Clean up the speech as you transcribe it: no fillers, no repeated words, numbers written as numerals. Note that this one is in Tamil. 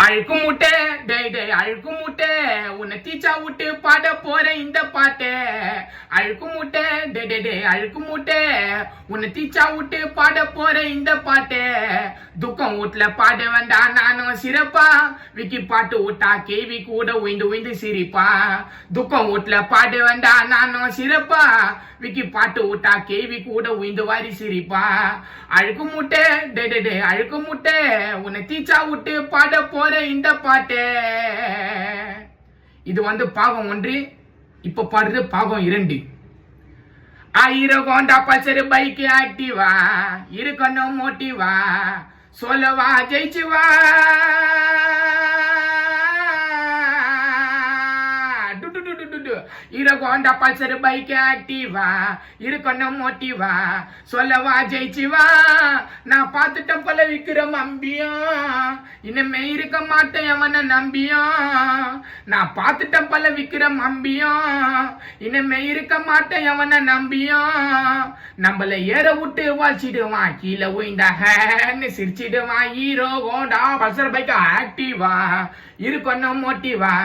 அழுக்கு முட்டை டே டே அழுக்கு முட்டை உன்னை தீச்சா விட்டு பாட போற இந்த பாட்டை அழுக்கு முட்டை டே டே டே அழுக்கு முட்டை உன்னை தீச்சா விட்டு பாட போற இந்த பாட்டை துக்கம் வீட்டுல பாட வேண்டாம் நானும் சிறப்பா விக்கி பாட்டு விட்டா கேவி கூட உயிந்து உயிந்து சிரிப்பா துக்கம் வீட்டுல பாட வேண்டாம் நானும் சிறப்பா விக்கி பாட்டு விட்டா கேவி கூட உயிந்து வாரி சிரிப்பா அழுக்கு முட்டை டே டே டே அழுக்கு முட்டை உன்னை தீச்சா விட்டு பாட போற இந்த பாட்டு. இது பாகம் 1. இப்ப பாடுறது பாகம் 2. 1000 கோண்டா பல்சர் பைக் ஆக்டிவா இருக்கணும் மோட்டிவா சொல்லவா ஜெயிச்சுவா ஹீரோகோண்டா பல்சர் பைக் ஆக்டிவா இருக்கணும் மோட்டிவா சொல்லவா ஜெயிச்சுவா நான் பார்த்துட்டேன் பல விக்கிரம் அம்பியும் இனிமே இருக்க மாட்டேன் அவனை நம்பியும் நான் பார்த்துட்டேன் பல விக்கிரம் அம்பியும் இனிமே இருக்க மாட்டேன் அவனை நம்பியும் நம்மள ஏற விட்டு வாழ்ச்சிடுவான் கீழே உயிந்தாகன்னு சிரிச்சிடுவான் ஹீரோகோண்டா பல்சர் பைக் ஆக்டிவா இருக்கணும் மோட்டிவா